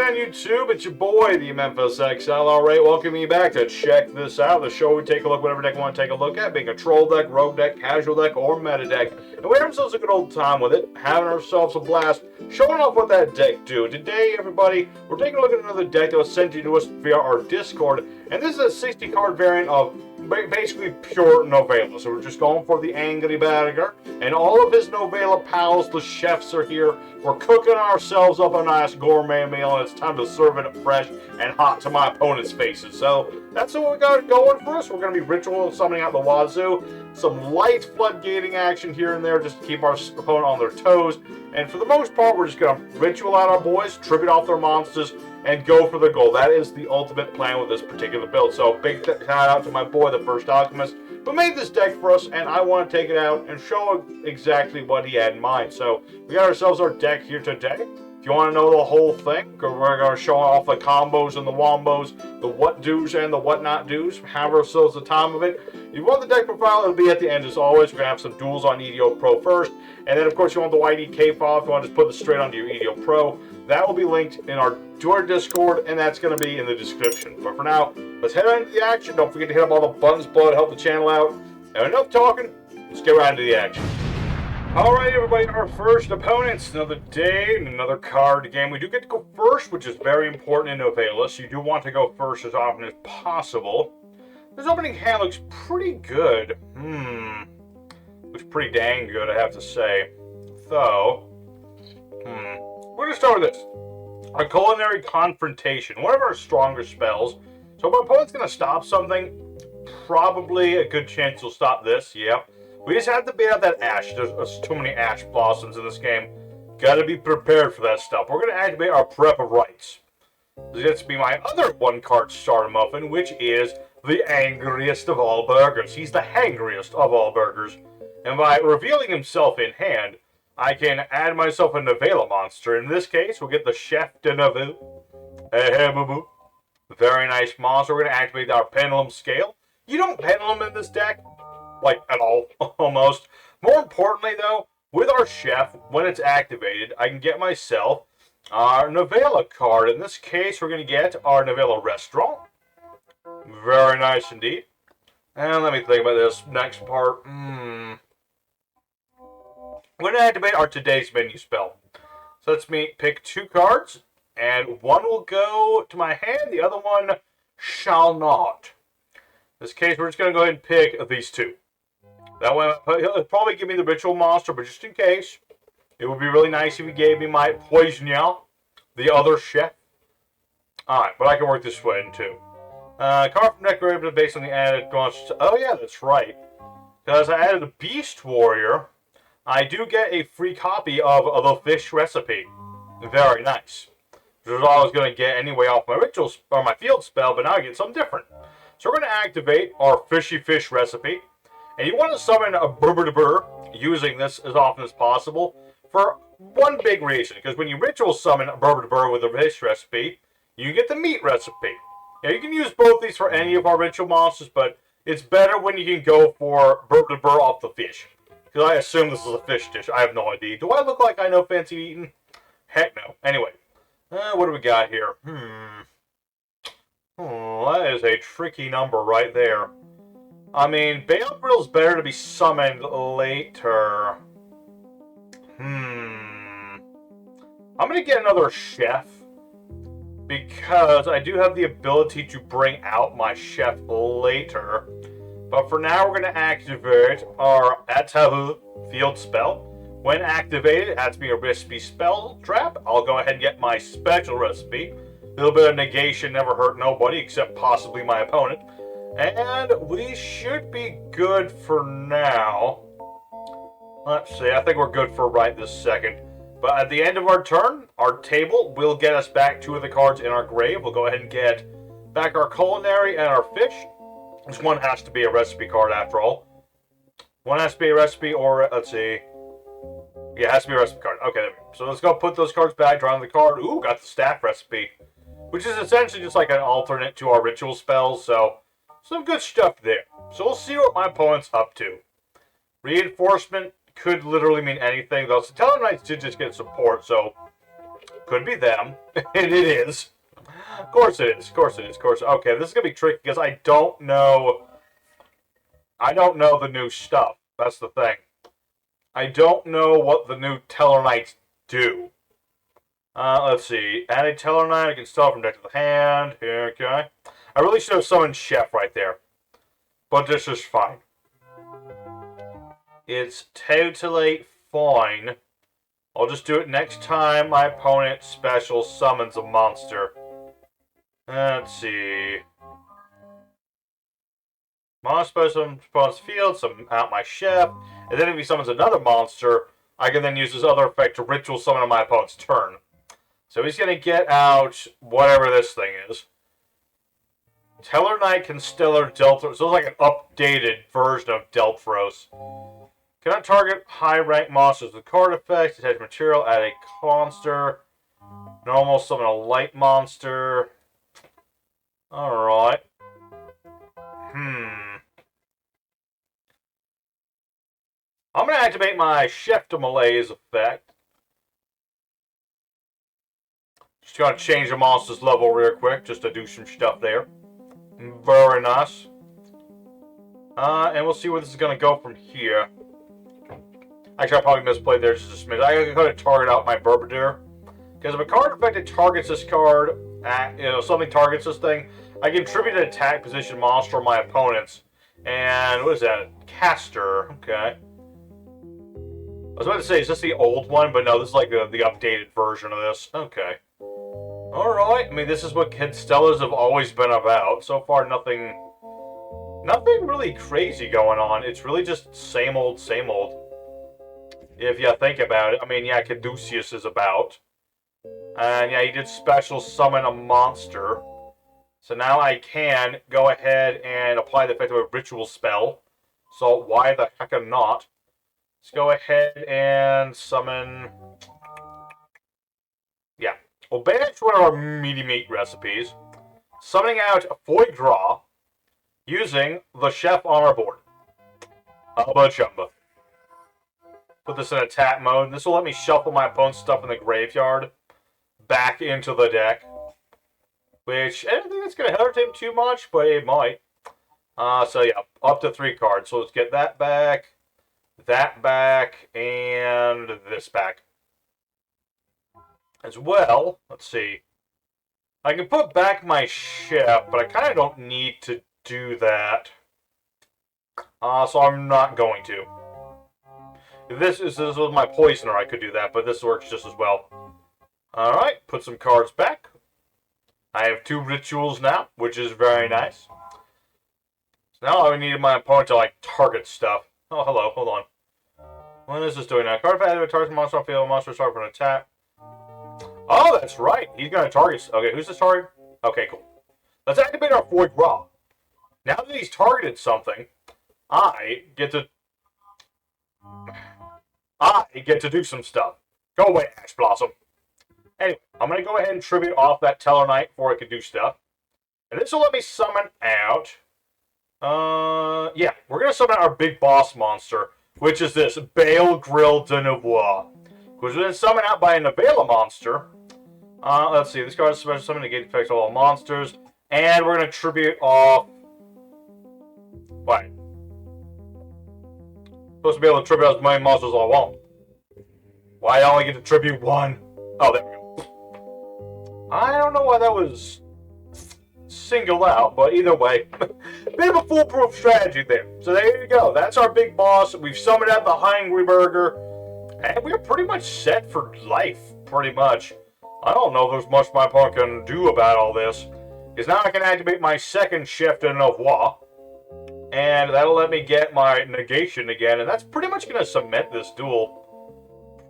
on YouTube? It's your boy, the Memphis XL. Alright, welcome you back to Check This Out, the show we take a look whatever deck we want to take a look at, being a troll deck, rogue deck, casual deck, or meta deck. And we have ourselves a good old time with it, having ourselves a blast, showing off what that deck do. Today, everybody, we're taking a look at another deck that was sent to us via our Discord, and this is a 60 card variant of basically pure novella. So we're just going for the Hangry Burger, and all of his novella pals, the chefs, are here. We're cooking ourselves up a nice gourmet meal, and it's time to serve it fresh and hot to my opponent's faces. So that's what we got going for us. We're going to be ritual summoning out the wazoo. Some light floodgating action here and there just to keep our opponent on their toes. And for the most part, we're just going to ritual out our boys, tribute off their monsters, and go for the goal. That is the ultimate plan with this particular build. So big shout out to my boy, the First Alchemist, who made this deck for us, and I want to take it out and show exactly what he had in mind. So we got ourselves our deck here today. If you want to know the whole thing, we're going to show off the combos and the wombos, the what do's and the what not do's, have ourselves the time of it. If you want the deck profile, it'll be at the end as always. We're going to have some duels on yugioh Pro first, and then of course you want the YDK file if you want to just put this straight onto your yugioh Pro. That will be linked in to our Discord, and that's going to be in the description. But for now, let's head on into the action. Don't forget to hit up all the buttons below to help the channel out. And enough talking, let's get right into the action. Alright everybody, our first opponents, another day, another card game. We do get to go first, which is very important in Nouvelles, so you do want to go first as often as possible. This opening hand looks pretty good. Looks pretty dang good, I have to say. Though, we're going to start with this. A culinary confrontation, one of our stronger spells. So if my opponent's going to stop something, probably a good chance he'll stop this, yep. We just have to beat out that ash. There's too many ash blossoms in this game. Gotta be prepared for that stuff. We're gonna activate our Prep of Rights. This gets to be my other one-card starter muffin, which is the angriest of all burgers. He's the hangriest of all burgers. And by revealing himself in hand, I can add myself a novella monster. In this case, we'll get the Chef de Nouvelle. Very nice monster. We're gonna activate our Pendulum Scale. You don't pendulum in this deck. Like, at all, almost. More importantly, though, with our chef, when it's activated, I can get myself our novella card. In this case, we're going to get our novella restaurant. Very nice indeed. And let me think about this next part. We're going to activate our today's menu spell. So let's pick two cards, and one will go to my hand, the other one shall not. In this case, we're just going to go ahead and pick these two. That way, he'll probably give me the ritual monster, but just in case, it would be really nice if he gave me my poison yell, the other chef. Alright, but I can work this way in too. Card from deck based on the added monsters. Oh yeah, that's right. Because I added a Beast Warrior, I do get a free copy of the fish recipe. Very nice. Which is all I was going to get anyway off my ritual or my field spell, but now I get something different. So we're going to activate our fishy fish recipe. And you want to summon a Burr using this as often as possible for one big reason. Because when you ritual summon a Burr with a fish recipe, you get the meat recipe. Now you can use both these for any of our ritual monsters, but it's better when you can go for Burr off the fish. Because I assume this is a fish dish. I have no idea. Do I look like I know fancy eating? Heck no. Anyway, what do we got here? That is a tricky number right there. I mean, Balebrill's better to be summoned later. I'm going to get another chef. Because I do have the ability to bring out my chef later. But for now, we're going to activate our Atahu field spell. When activated, it adds me a recipe spell trap. I'll go ahead and get my special recipe. A little bit of negation never hurt nobody, except possibly my opponent. And we should be good for now. Let's see, I think we're good for right this second. But at the end of our turn, our table will get us back two of the cards in our grave. We'll go ahead and get back our culinary and our fish. This one has to be a recipe card after all. One has to be a recipe or, let's see. Yeah, it has to be a recipe card. Okay, there we go. So let's go put those cards back, draw the card. Ooh, got the staff recipe. Which is essentially just like an alternate to our ritual spells, so some good stuff there. So we'll see what my opponent's up to. Reinforcement could literally mean anything, though. So Tellar Knights did just get support, so Could be them. And it is. Of course it is. Of course it is. Of course. Okay, this is gonna be tricky because I don't know. I don't know the new stuff. That's the thing. I don't know what the new Teller Knights do. Let's see. Add a Teller Knight. I can still from deck to the hand. Here, okay. I really should have summoned Chef right there. But this is fine. It's totally fine. I'll just do it next time my opponent special summons a monster. Let's see. Monster special opponent's field, summon out my Chef, and then if he summons another monster, I can then use this other effect to ritual summon on my opponent's turn. So he's going to get out whatever this thing is. Teller Knight, Constellar, Delta. So it's like an updated version of Delphros. Cannot target high-rank monsters with card effects. Attach material, add a monster. Normal, summon a light monster. Alright. I'm going to activate my Chef de Malaise effect. Just going to change the monster's level real quick, just to do some stuff there. Very nice. And we'll see where this is going to go from here. Actually, I probably misplayed there just a smidge. I gotta target out my Burbadir. Because if a card effect targets this card, something targets this thing, I can tribute an attack position monster on my opponent's. And what is that? Caster. Okay. I was about to say, is this the old one? But no, this is like the updated version of this. Okay. Alright. I mean, this is what Constellars have always been about. So far, nothing really crazy going on. It's really just same old, same old. If you think about it. I mean, yeah, Caduceus is about. And yeah, he did special summon a monster. So now I can go ahead and apply the effect of a ritual spell. So why the heck not? Let's go ahead and summon... Yeah. We'll banish one of our meaty meat recipes. Summoning out a foie gras using the Chef on our board. Hubba chumba. Put this in attack mode. This will let me shuffle my opponent's stuff in the graveyard back into the deck. Which, I don't think it's going to hurt him too much, but it might. So yeah, up to 3 cards. So let's get that back, and this back. As well, let's see. I can put back my Chef, but I kind of don't need to do that. So I'm not going to. If this was my Poisoner, I could do that, but this works just as well. Alright, put some cards back. I have 2 rituals now, which is very nice. So now I need my opponent to, like, target stuff. Oh, hello, hold on. What is this doing now? Card effect, target monster on field, monster start for an attack. Oh, that's right. He's going to target... Okay, who's this target? Okay, cool. Let's activate our foie gras. Now that he's targeted something, I get to do some stuff. Go away, Ash Blossom. Anyway, I'm going to go ahead and tribute off that Teller Knight before I can do stuff. And this will let me summon out... yeah, we're going to summon out our big boss monster, which is this Bale Grill de Nouvelles. Which has been summoned out by a Nouvelle monster. Let's see, this card is special summon, negate effects of all monsters. And we're going to tribute off... What? Supposed to be able to tribute as many monsters as I want. Why I only get to tribute 1? Oh, there we go. I don't know why that was singled out, but either way, bit of a foolproof strategy there. So there you go. That's our big boss. We've summoned out the Hangry Burger, and we're pretty much set for life, pretty much. I don't know if there's much my opponent can do about all this, because now I can activate my second Chef de Nouvelles, and that'll let me get my negation again, and that's pretty much going to cement this duel.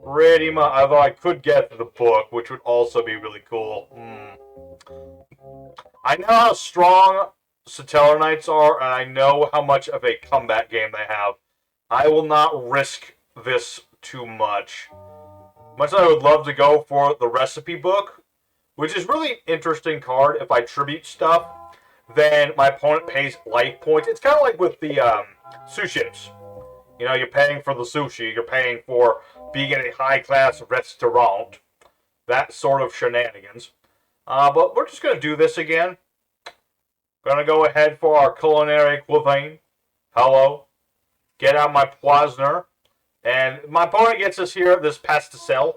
Pretty much, although I could get the book, which would also be really cool. I know how strong Teller Knights are, and I know how much of a combat game they have. I will not risk this too much. Much as I would love to go for the recipe book, which is really interesting card. If I tribute stuff, then my opponent pays life points. It's kind of like with the sushis. You know, you're paying for the sushi, you're paying for being in a high-class restaurant. that sort of shenanigans. But we're just going to do this again. Going to go ahead for our culinary cuisine. Hello. Get out my Poisoner. And my opponent gets us here, this pasticelle.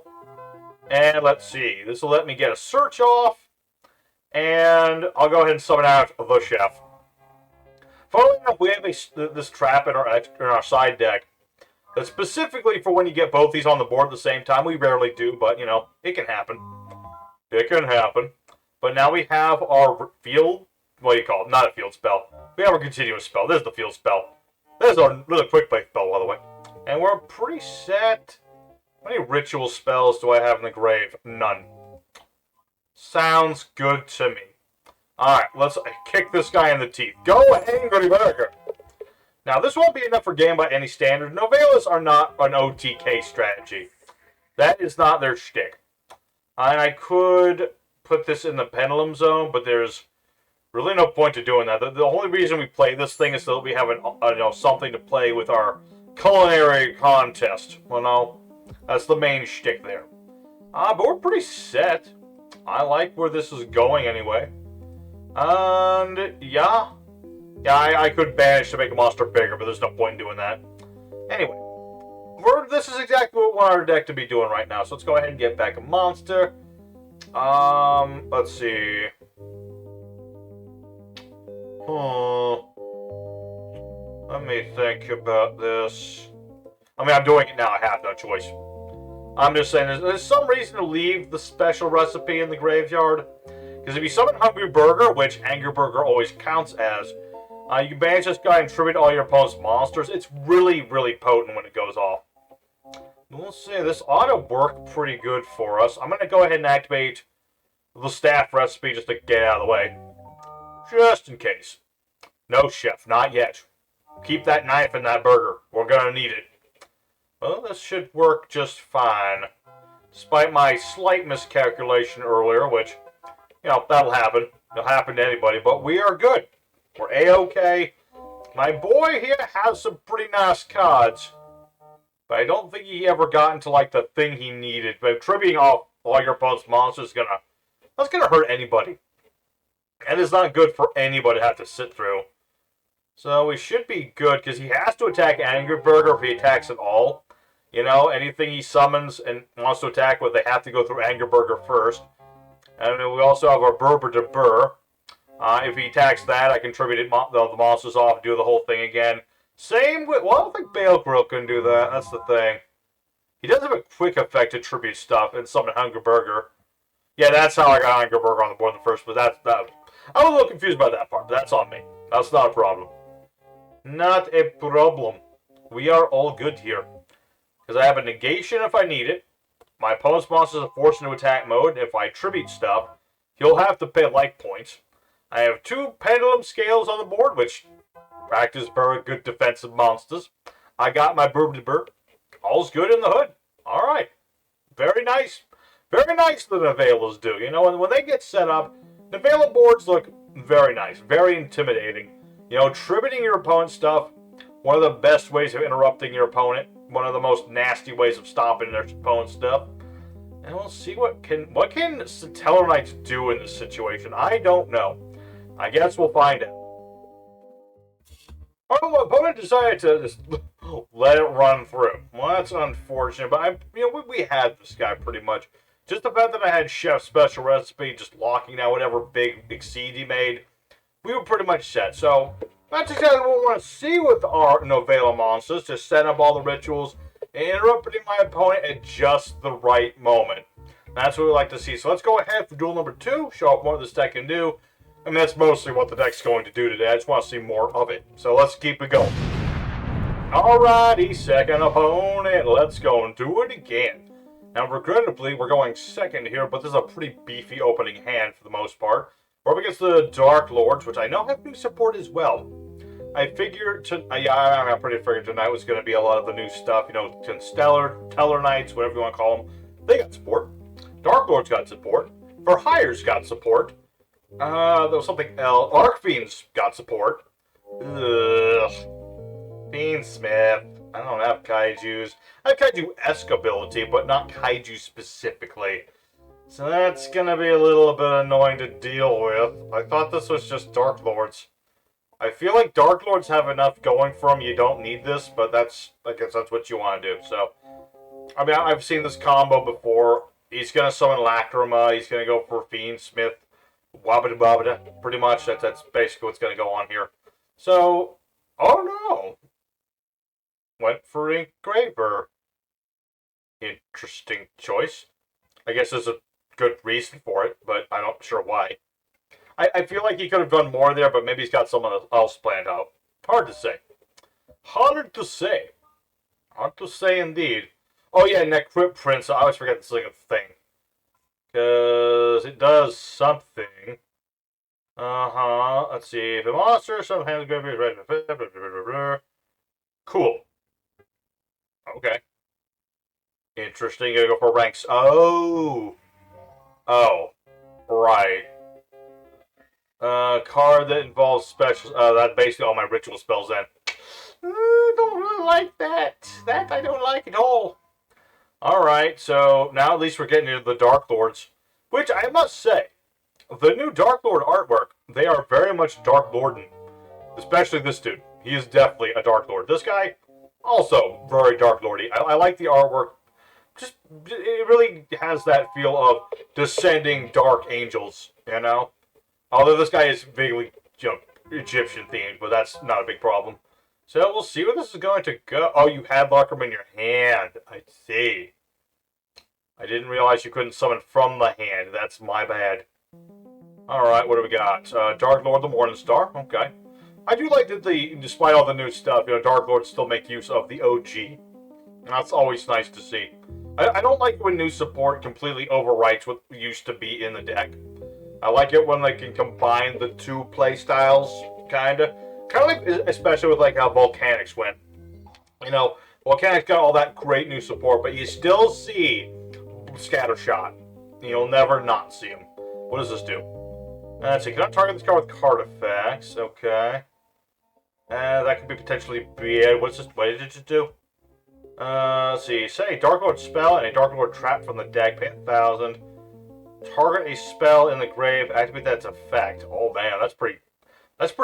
And let's see. This will let me get a search off. And I'll go ahead and summon out the chef. Funnily enough, we have this trap in our side deck. That's specifically for when you get both these on the board at the same time. We rarely do, but, you know, it can happen. It can happen. But now we have our field... What do you call it? Not a field spell. We have our continuous spell. There's the field spell. There's our really quick play spell, by the way. And we're pretty set. How many ritual spells do I have in the grave? None. Sounds good to me. Alright, let's kick this guy in the teeth. Go Hangry Burger! Now, this won't be enough for game by any standard. Nouvelles are not an OTK strategy. That is not their shtick. And I could put this in the pendulum zone, but there's really no point to doing that. The only reason we play this thing is so that we have something to play with our culinary contest. Well, no, that's the main shtick there. But we're pretty set. I like where this is going anyway. And, yeah, I could banish to make a monster bigger, but there's no point in doing that. Anyway, this is exactly what we want our deck to be doing right now. So let's go ahead and get back a monster. Let's see. Let me think about this. I mean, I'm doing it now. I have no choice. I'm just saying, there's some reason to leave the special recipe in the graveyard. Because if you summon Hungry Burger, which Hangry Burger always counts as, you can banish this guy and tribute all your opponent's monsters. It's really, really potent when it goes off. We'll see. This ought to work pretty good for us. I'm going to go ahead and activate the staff recipe just to get out of the way. Just in case. No, chef. Not yet. Keep that knife in that burger. We're going to need it. Well, this should work just fine. Despite my slight miscalculation earlier, which, you know, that'll happen. It'll happen to anybody, but we are good. We're A-okay. My boy here has some pretty nice cards, but I don't think he ever got into, like, the thing he needed. But tributing off all your opponent's monsters is that's gonna hurt anybody. And it's not good for anybody to have to sit through. So we should be good, because he has to attack Hangry Burger if he attacks at all. You know, anything he summons and wants to attack with, they have to go through Hangry Burger first. And then we also have our Berber de Burr. If he attacks that, I can tribute the monsters off and do the whole thing again. Same with... Well, I don't think Bale Grill can do that. That's the thing. He does have a quick effect to tribute stuff and summon Hungry Burger. Yeah, that's how I got Hungry Burger on the board in the first, but that I was a little confused by that part, but that's on me. That's not a problem. Not a problem. We are all good here. Because I have a negation if I need it. My opponent's monsters are forced into attack mode. If I tribute stuff, he'll have to pay life points. I have 2 pendulum scales on the board, which practice very good defensive monsters. I got my Burb de Burb. All's good in the hood. Alright. Very nice. Very nice the Nouvelles do. You know, and when they get set up, Nouvelle boards look very nice. Very intimidating. You know, tributing your opponent's stuff, one of the best ways of interrupting your opponent. One of the most nasty ways of stopping their opponent's stuff. And we'll see what can Stellar Knights do in this situation. I don't know. I guess we'll find out. Oh, my opponent decided to just let it run through. Well, that's unfortunate, but we had this guy pretty much. Just the fact that I had Chef's special recipe, just locking down whatever big exceed he made, we were pretty much set. So that's exactly what we want to see with our Nouvelle monsters, to set up all the rituals and interrupting my opponent at just the right moment. That's what we like to see. So let's go ahead for duel number 2, show off what this deck can do. I mean, that's mostly what the deck's going to do today. I just want to see more of it. So let's keep it going. Alrighty, second opponent. Let's go and do it again. Now, regrettably, we're going second here, but this is a pretty beefy opening hand for the most part. We're up against the Darklords, which I know have new support as well. I figured, I'm pretty figured tonight was going to be a lot of the new stuff. You know, Constellar, Teller Knights, whatever you want to call them. They got support. Darklords got support. For Hire's got support. There was something else. Arcfiend's got support. Ugh. Fiendsmith. I don't have Kaijus. I have Kaiju-esque ability, but not Kaiju specifically. So that's gonna be a little bit annoying to deal with. I thought this was just Darklords. I feel like Darklords have enough going for them, you don't need this, but that's, I guess that's what you want to do. So, I mean, I've seen this combo before. He's gonna summon Lacrima, he's gonna go for Fiend Smith, Wabada Wabada. Pretty much, that's basically what's gonna go on here. So, oh no! Went for Engraver. Interesting choice. I guess there's a good reason for it, but I'm not sure why. I feel like he could have done more there, but maybe he's got someone else planned out. Hard to say. Hard to say. Hard to say indeed. Oh yeah, Necrypt Prince. I always forget this thing. Because it does something. Let's see. If a monster somehow is going to be ready. Cool. Okay. Interesting. Gonna go for ranks. Oh. Oh. Right. Card that involves special. That's basically all my ritual spells then. Don't really like that. That I don't like at all. Alright, so now at least we're getting into the Darklords. Which I must say, the new Darklord artwork, they are very much Darklorden. Especially this dude. He is definitely a Darklord. This guy, also very Darklordy. I like the artwork. Just, it really has that feel of descending dark angels, you know? Although this guy is vaguely, Egyptian themed, but that's not a big problem. So we'll see where this is going to go. Oh, you had Lockerman in your hand. I see. I didn't realize you couldn't summon from the hand. That's my bad. Alright, what do we got? Darklord the Morningstar. Okay. I do like that despite all the new stuff, Darklords still make use of the OG. And that's always nice to see. I don't like when new support completely overwrites what used to be in the deck. I like it when they can combine the two play styles, kinda. Kinda like, especially with like how Volcanics went. Volcanics got all that great new support, but you still see Scattershot. You'll never not see him. What does this do? Let's see, can I target this card with card effects? Okay. That could be potentially bad. What did it just do? Let's see. Say Darklord spell and a Darklord trap from the deck. Pay 1,000. Target a spell in the grave. Activate that effect. Oh man, that's pretty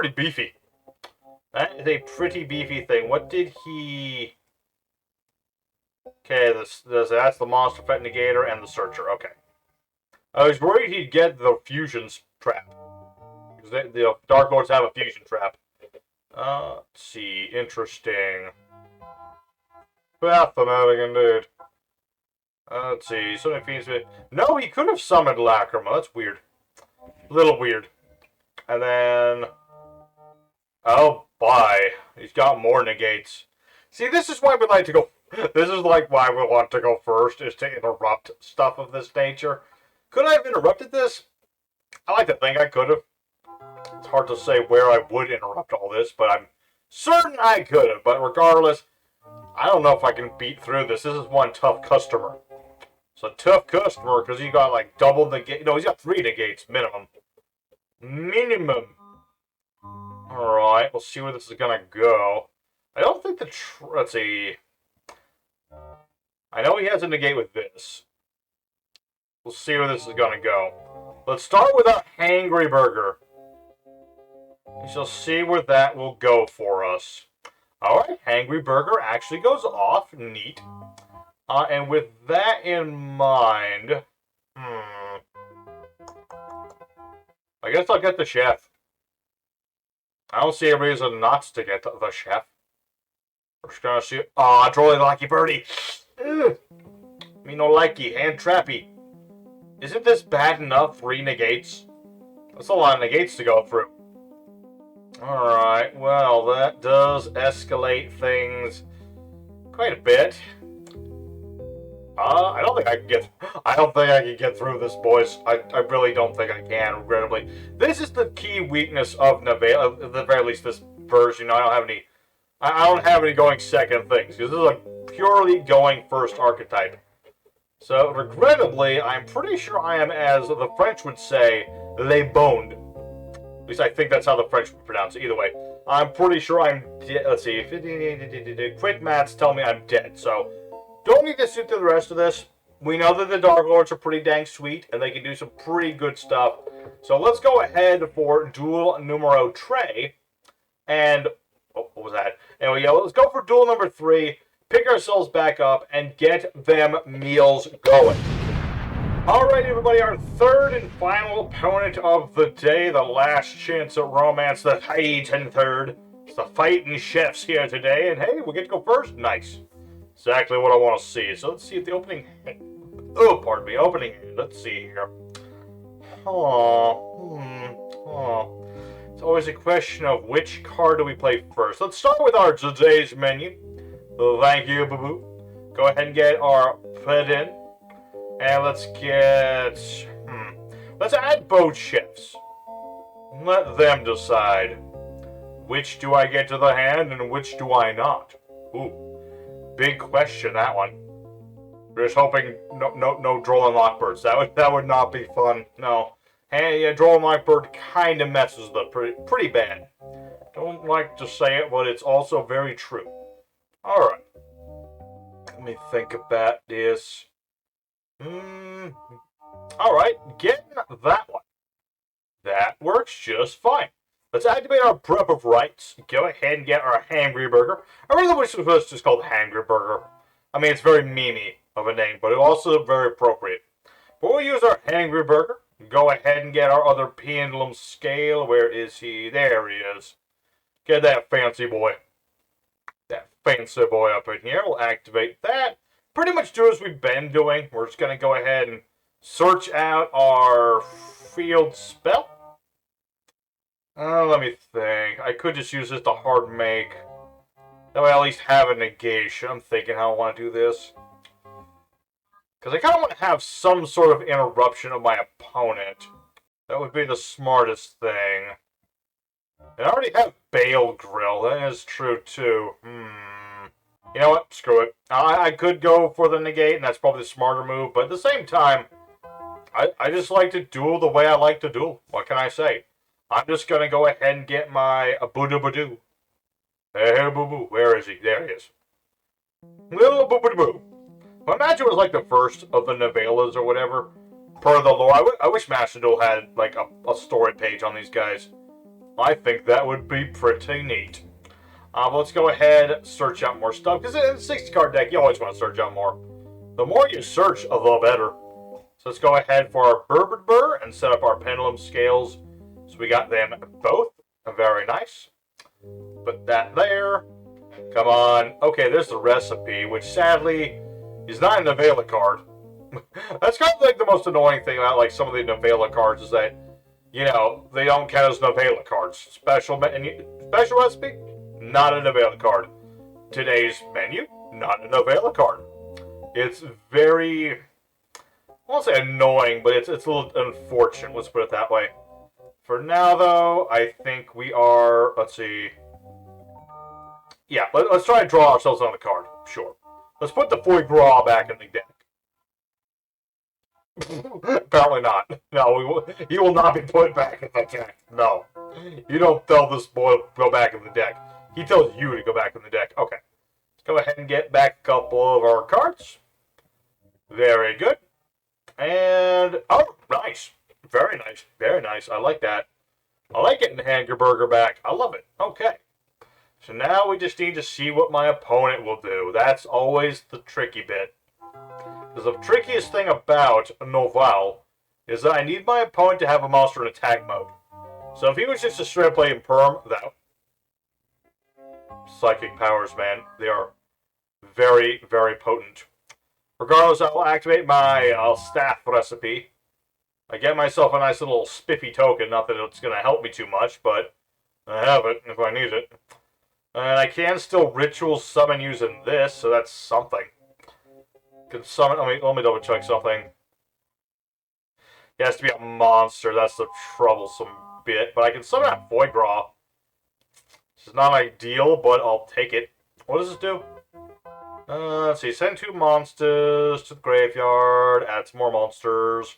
beefy. That is a pretty beefy thing. What did he? Okay, that's the monster effect negator and the searcher. Okay. I was worried he'd get the fusions trap because the Darklords have a fusion trap. Let's see. Interesting. Fascinating indeed. Let's see. So many fiends. No, he could have summoned Lacrima. That's weird. A little weird. And then. Oh, bye. He's got more negates. See, this is why we like to go. This is like why we want to go first, is to interrupt stuff of this nature. Could I have interrupted this? I like to think I could have. It's hard to say where I would interrupt all this, but I'm certain I could have. But regardless, I don't know if I can beat through this. This is one tough customer. It's a tough customer because he got like double negate. No, he's got 3 negates minimum. Minimum. Alright, we'll see where this is gonna go. I don't think let's see. I know he has a negate with this. We'll see where this is gonna go. Let's start with a Hangry Burger. We shall see where that will go for us. Alright, Hangry Burger actually goes off. Neat. And with that in mind, I guess I'll get the chef. I don't see a reason not to get the chef. We're just gonna see. Aw, trolling lucky birdie. Ugh. Me no likey, hand trappy. Isn't this bad enough? 3 negates. That's a lot of negates to go through. Alright, well, that does escalate things quite a bit. I don't think I can get through this, boys. I really don't think I can, regrettably. This is the key weakness of Nouvelle, at the very least this version. I don't have any going second things, because this is a purely going first archetype. So, regrettably, I'm pretty sure I am, as the French would say, les boned. At least I think that's how the French would pronounce it. Either way, I'm pretty sure I'm dead. Let's see. Quick maths tell me I'm dead, so don't need to sit through the rest of this. we know that the Darklords are pretty dang sweet, and they can do some pretty good stuff. So let's go ahead for duel numero 3. And, oh, what was that? Anyway, yeah, let's go for duel number 3, pick ourselves back up, and get them meals going. Alright, everybody, our third and final opponent of the day, the last chance at romance, the Titan third. It's the fighting chefs here today, and hey, we get to go first? Nice. Exactly what I want to see. So let's see if the opening... Oh, pardon me, opening... Let's see here. It's always a question of which card do we play first. Let's start with our today's menu. Thank you, boo-boo. Go ahead and get our put in. And let's get... Let's add both chefs. Let them decide. Which do I get to the hand and which do I not? Ooh. Big question, that one. Just hoping no Droll and Lockbirds. That would not be fun. No. Hey, yeah, Droll and Lockbird kind of messes with it pretty bad. Don't like to say it, but it's also very true. Alright. Let me think about this. Alright, getting that one. That works just fine. Let's activate our prep of rights. Go ahead and get our Hangry Burger. I really wish it was just called Hangry Burger. I mean, it's very memey of a name, but also very appropriate. But we'll use our Hangry Burger. Go ahead and get our other pendulum scale. Where is he? There he is. Get that fancy boy. That fancy boy up in here. We'll activate that. Pretty much do as we've been doing. We're just going to go ahead and search out our field spell. Let me think. I could just use this to hard make. That way I at least have a negation. I'm thinking how I want to do this. Because I kind of want to have some sort of interruption of my opponent. That would be the smartest thing. And I already have Bale Grill. That is true, too. You know what? Screw it. I could go for the negate, and that's probably the smarter move. But at the same time, I just like to duel the way I like to duel. What can I say? I'm just going to go ahead and get my boo-doo-boo-doo. Hey, boo-boo. Where is he? There he is. Little boo-boo-boo. I imagine it was like the first of the novellas or whatever. Per the lore. I wish Master Duel had like a story page on these guys. I think that would be pretty neat. But let's go ahead, search out more stuff. Because in a 60-card deck, you always want to search out more. The more you search, the better. So let's go ahead for our Burbard Burr and set up our pendulum scales. So we got them both. Very nice. Put that there. Come on. Okay, there's the recipe, which sadly is not a novella card. That's kind of like the most annoying thing about like some of the novella cards is that, you know, they don't count as novella cards. Special recipe, not a novella card. Today's menu, not a novella card. It's very, I won't say annoying, but it's a little unfortunate. Let's put it that way. For now, though, I think we are, let's see. Yeah, let's try and draw ourselves on the card. Sure. Let's put the foie gras back in the deck. Apparently not. No, he will not be put back in the deck. No. You don't tell this boy to go back in the deck. He tells you to go back in the deck. Okay. Let's go ahead and get back a couple of our cards. Very good. And, oh, nice. Very nice. Very nice. I like that. I like getting the Hangry Burger back. I love it. Okay. So now we just need to see what my opponent will do. That's always the tricky bit. Because the trickiest thing about a Nouvelle is that I need my opponent to have a monster in attack mode. So if he was just to straight up play in Perm, that... Psychic powers, man. They are very, very potent. Regardless, I will activate my staff recipe. I get myself a nice little spiffy token. Not that it's going to help me too much, but I have it if I need it. And I can still ritual summon using this, so that's something. Can summon. Let me double check something. It has to be a monster. That's the troublesome bit. But I can summon out foie gras. This is not ideal, but I'll take it. What does this do? Let's see. Send 2 monsters to the graveyard. Add some more monsters.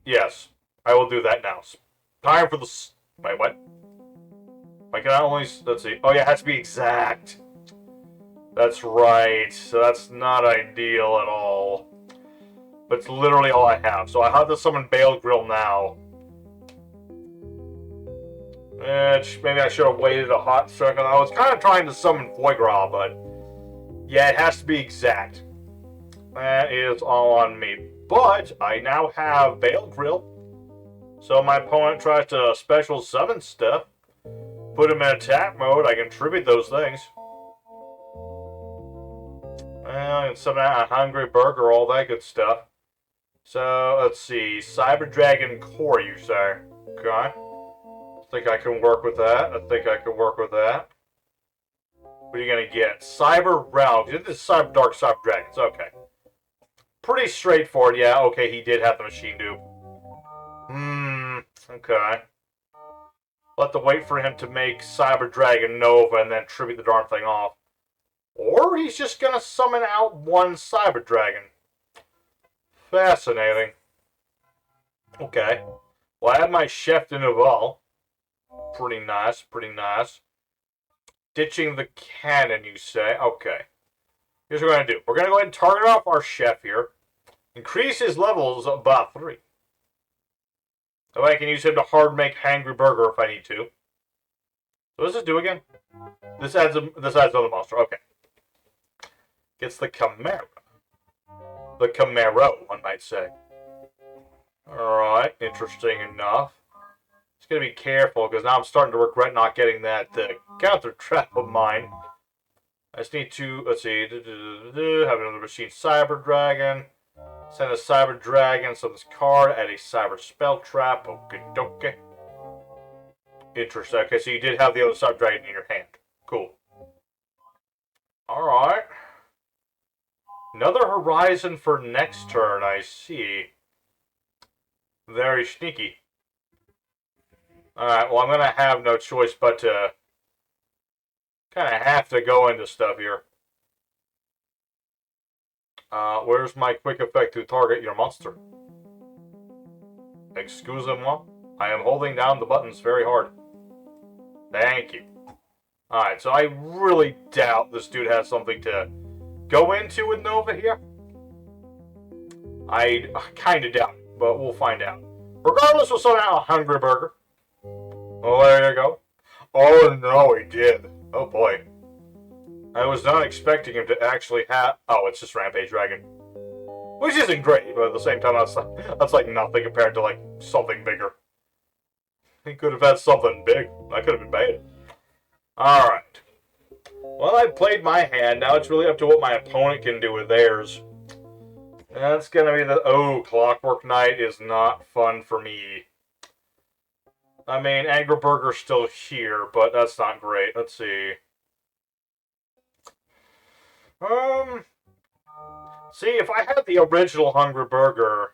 Yes, I will do that now. Time for the... Wait, what? I can only... Let's see. Oh, yeah, it has to be exact. That's right. So that's not ideal at all. But it's literally all I have. So I have to summon Bale Grill now. Maybe I should have waited a hot second. I was kind of trying to summon Foie Gras, but yeah, it has to be exact. That is all on me. But I now have Bale Grill. So my opponent tries to special summon stuff. Put him in attack mode. I can tribute those things. I can summon out a Hangry Burger, all that good stuff. So, let's see. Cyber Dragon Core, you say. Okay. I think I can work with that. What are you going to get? Cyber Realms. This is Dark Cyber Dragons. Okay. Pretty straightforward. Yeah, okay, he did have the machine dupe. Okay. We'll have to wait for him to make Cyber Dragon Nova and then tribute the darn thing off. Or he's just going to summon out one Cyber Dragon. Fascinating. Okay. Well, I have my Chef de Nouvelle. Pretty nice, pretty nice. Ditching the cannon, you say? Okay. Here's what we're going to do. We're going to go ahead and target off our chef here. Increase his levels about 3. That way I can use him to hard make Hangry Burger if I need to. So what does this do again? This adds another monster. Okay. Gets the Chimera. The Camaro, one might say. Alright, interesting enough. Just gonna be careful, because now I'm starting to regret not getting that counter trap of mine. I just need to, let's see, have another machine Cyber Dragon. Send a Cyber Dragon, so this card, add a Cyber Spell Trap. Okay, dokie. Interesting. Okay, so you did have the other Cyber Dragon in your hand. Cool. Alright. Another Horizon for next turn, I see. Very sneaky. Alright, well, I'm going to have no choice but to kind of have to go into stuff here. Where's my quick effect to target your monster? Excusez-moi. I am holding down the buttons very hard. Thank you. Alright, so I really doubt this dude has something to go into with Nova here. I kind of doubt it, but we'll find out. Regardless, we'll sort out a Hangry Burger. Oh, there you go. Oh, no, he did. Oh, boy. I was not expecting him to actually have... Oh, it's just Rampage Dragon. Which isn't great, but at the same time, that's like nothing compared to, like, something bigger. He could have had something big. That could have been bad. Alright. Well, I played my hand. Now it's really up to what my opponent can do with theirs. That's gonna be the... Oh, Clockwork Knight is not fun for me. I mean, Angry Burger's still here, but that's not great. Let's see. See, if I had the original Hungry Burger,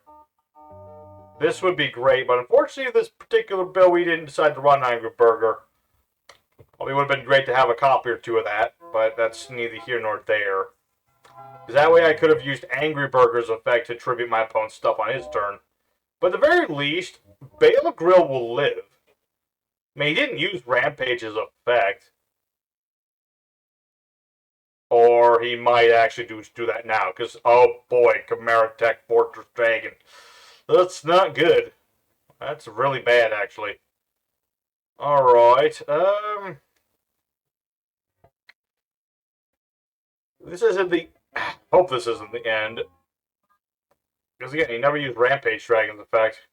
this would be great, but unfortunately, this particular build, we didn't decide to run Hungry Burger. Well, it would have been great to have a copy or two of that, but that's neither here nor there. Because that way I could have used Angry Burger's effect to tribute my opponent's stuff on his turn. But at the very least, Bale Grill will live. I mean, he didn't use Rampage's effect. Or he might actually do that now, because, oh boy, Chimera Tech Fortress Dragon. That's not good. That's really bad, actually. Alright, this isn't the... Hope this isn't the end. Because again, he never used Rampage Dragon's effect.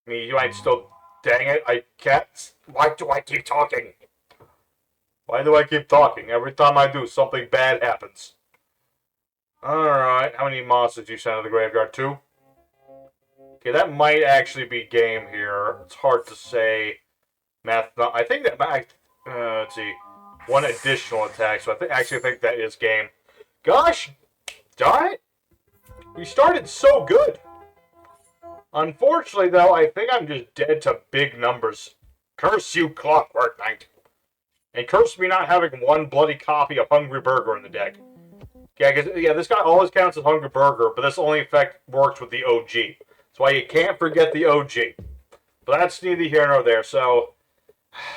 I mean, you might still... Dang it, I can't... Why do I keep talking? Why do I keep talking? Every time I do, something bad happens. Alright, how many monsters do you send to the graveyard? 2? Okay, that might actually be game here. It's hard to say. I think that... let's see. 1 additional attack, so I actually think that is game. Gosh! Darn it! We started so good! Unfortunately, though, I think I'm just dead to big numbers. Curse you, Clockwork Knight. And curse me not having 1 bloody copy of Hungry Burger in the deck. Yeah, this guy always counts as Hungry Burger, but this only effect works with the OG. That's why you can't forget the OG. But that's neither here nor there, so...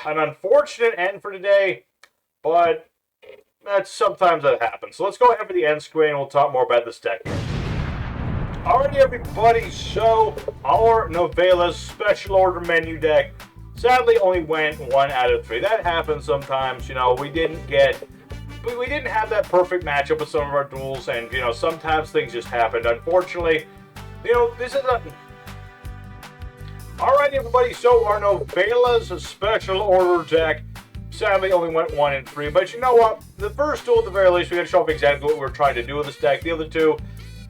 An unfortunate end for today, but... sometimes that happens. So let's go ahead for the end screen and we'll talk more about this deck. Alrighty, everybody, so our Nouvelles special order menu deck sadly only went 1 out of 3. That happens sometimes, you know, we didn't have that perfect matchup with some of our duels, and, you know, sometimes things just happened. Unfortunately, you know, this is a... Alright, everybody, so our Nouvelles special order deck sadly only went 1 in 3, but you know what? The first duel, at the very least, we got to show off exactly what we were trying to do with this deck. The other two,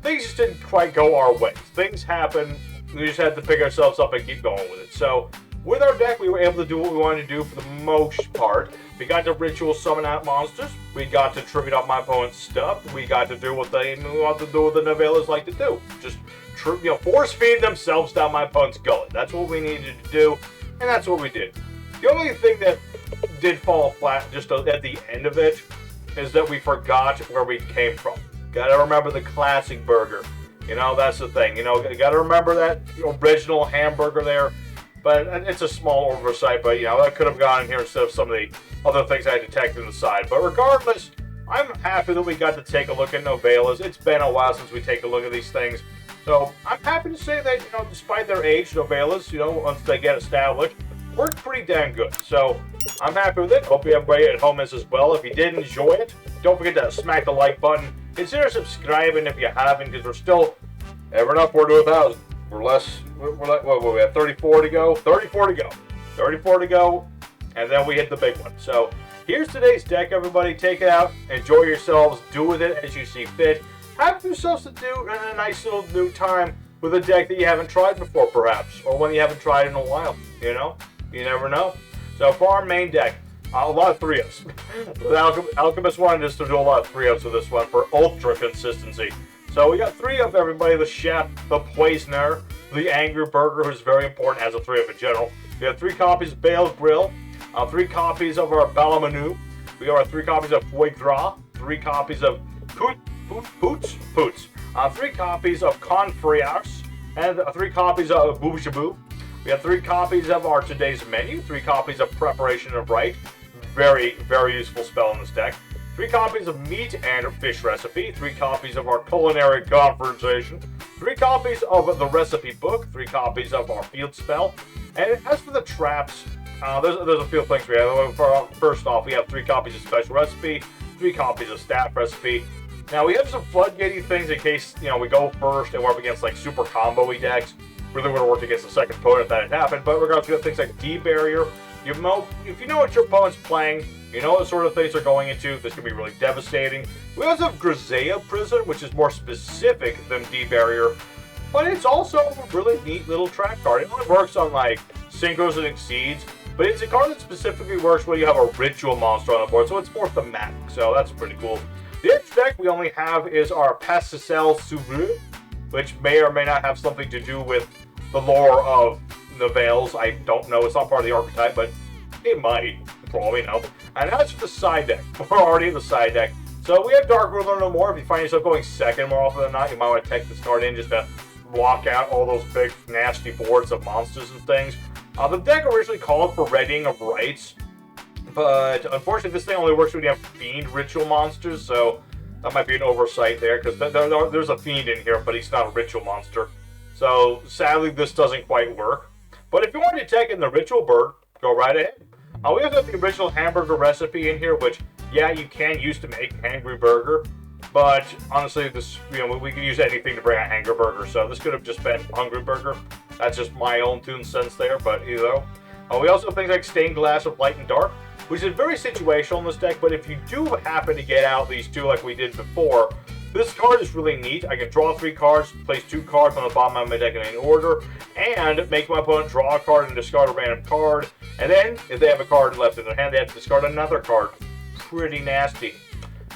things just didn't quite go our way. Things happen, we just had to pick ourselves up and keep going with it. So, with our deck, we were able to do what we wanted to do for the most part. We got to ritual summon out monsters. We got to tribute out my opponent's stuff. We got to do what they want to do, what the Nouvelles like to do. Just, you know, force feed themselves down my opponent's gullet. That's what we needed to do, and that's what we did. The only thing that did fall flat just at the end of it is that we forgot where we came from. Gotta remember the classic burger. You know, that's the thing. You know, gotta remember that original hamburger there. But it's a small oversight, but, you know, that could have gone in here instead of some of the other things I detected in the side. But regardless, I'm happy that we got to take a look at Nouvelles. It's been a while since we take a look at these things. So I'm happy to say that, you know, despite their age, Nouvelles, you know, once they get established, worked pretty damn good. So I'm happy with it. Hope everybody at home is as well. If you did enjoy it, don't forget to smack the like button. Consider subscribing if you haven't, because we're still ever and upward to 1,000. We're like, what, we have 34 to go? 34 to go. 34 to go, and then we hit the big one. So here's today's deck, everybody. Take it out. Enjoy yourselves. Do with it as you see fit. Have yourselves to do a nice little new time with a deck that you haven't tried before, perhaps, or one you haven't tried in a while. You know? You never know. So for our main deck, a lot of 3-ups. Alchemist wanted us to do a lot of 3-ups with this one for ultra consistency. So we got 3 of everybody: the Chef, the Poisoner, the Hangry Burger, who's very important as a 3-up in general. We have 3 copies of Bale Grill, 3 copies of our Balamanu. We have 3 copies of Foie Gras, 3 copies of Poots, 3 copies of Confriars, and 3 copies of Boubjaboo. We have 3 copies of our today's menu, 3 copies of Preparation of Right. Very, very useful spell in this deck. 3 copies of Meat and Fish Recipe, 3 copies of our Culinary Conversation, 3 copies of the Recipe Book, 3 copies of our Field Spell. And as for the traps, there's a few things we have. First off, we have 3 copies of Special Recipe, 3 copies of Staff Recipe. Now, we have some floodgatey things in case, you know, we go first and we're up against, like, super combo-y decks. Really would have worked against the second opponent if that had happened. But regardless, we have things like D-Barrier. If you know what your opponent's playing, you know what sort of things they're going into, this can be really devastating. We also have Grisea Prison, which is more specific than D-Barrier, but it's also a really neat little trap card. It only works on, like, Synchros and Exceeds, but it's a card that specifically works when you have a ritual monster on the board, so it's more thematic, so that's pretty cool. The next deck we only have is our Pastel Souvre, which may or may not have something to do with the lore of Nouvelles. I don't know, it's not part of the archetype, but it might. Probably no. And as for the side deck, we're already in the side deck. So we have Dark Ruler no more. If you find yourself going second more often than not, you might want to take this card in just to block out all those big, nasty boards of monsters and things. The deck originally called for Readying of Rites, but unfortunately this thing only works when you have Fiend Ritual monsters, so that might be an oversight there, because there's a Fiend in here, but he's not a Ritual monster. So sadly this doesn't quite work. But if you want to take in the Ritual Bird, go right ahead. We also have the original hamburger recipe in here, which, yeah, you can use to make Hangry Burger, but honestly, this, you know, we can use anything to bring out Hangry Burger, so this could have just been Hungry Burger. That's just my own 2 cents there, but either though. We also have things like Stained Glass of Light and Dark, which is very situational in this deck, but if you do happen to get out these 2 like we did before, this card is really neat. I can draw 3 cards, place 2 cards on the bottom of my deck in any order, and make my opponent draw a card and discard a random card. And then, if they have a card left in their hand, they have to discard another card. Pretty nasty.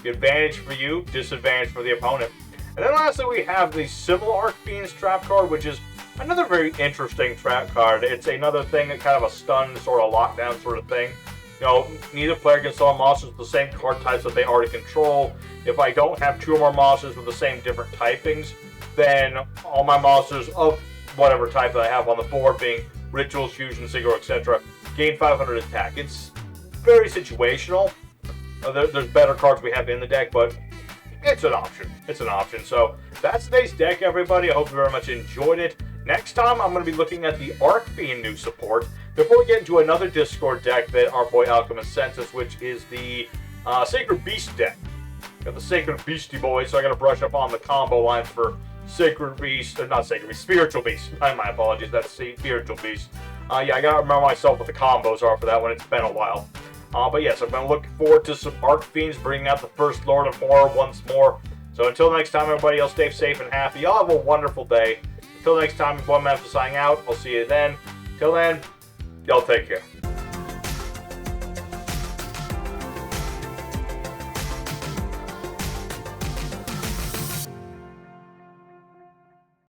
Advantage for you, disadvantage for the opponent. And then lastly, we have the Civil Archfiend's trap card, which is another very interesting trap card. It's another thing that kind of a stun, sort of lockdown sort of thing. You know, neither player can summon monsters with the same card types that they already control. If I don't have 2 or more monsters with the same different typings, then all my monsters of whatever type that I have on the board, being Rituals, Fusion, Synchro, etc., gain 500 attack. It's very situational. There's better cards we have in the deck, but it's an option. It's an option. So that's today's deck, everybody. I hope you very much enjoyed it. Next time, I'm going to be looking at the Archfiend new support before we get into another Discord deck that our boy Alchemist sent us, which is the Sacred Beast deck. Got the Sacred Beastie Boys, so I got to brush up on the combo lines for Sacred Beast, not Sacred Beast, Spiritual Beast. My apologies, that's Spiritual Beast. Yeah, I got to remember myself what the combos are for that one. It's been a while. But yes, I'm looking forward to some Archfiends bringing out the first Lord of Horror once more. So until next time, everybody, y'all stay safe and happy. Y'all have a wonderful day. Until next time, Memphis signing out. I'll see you then. Till then, y'all take care.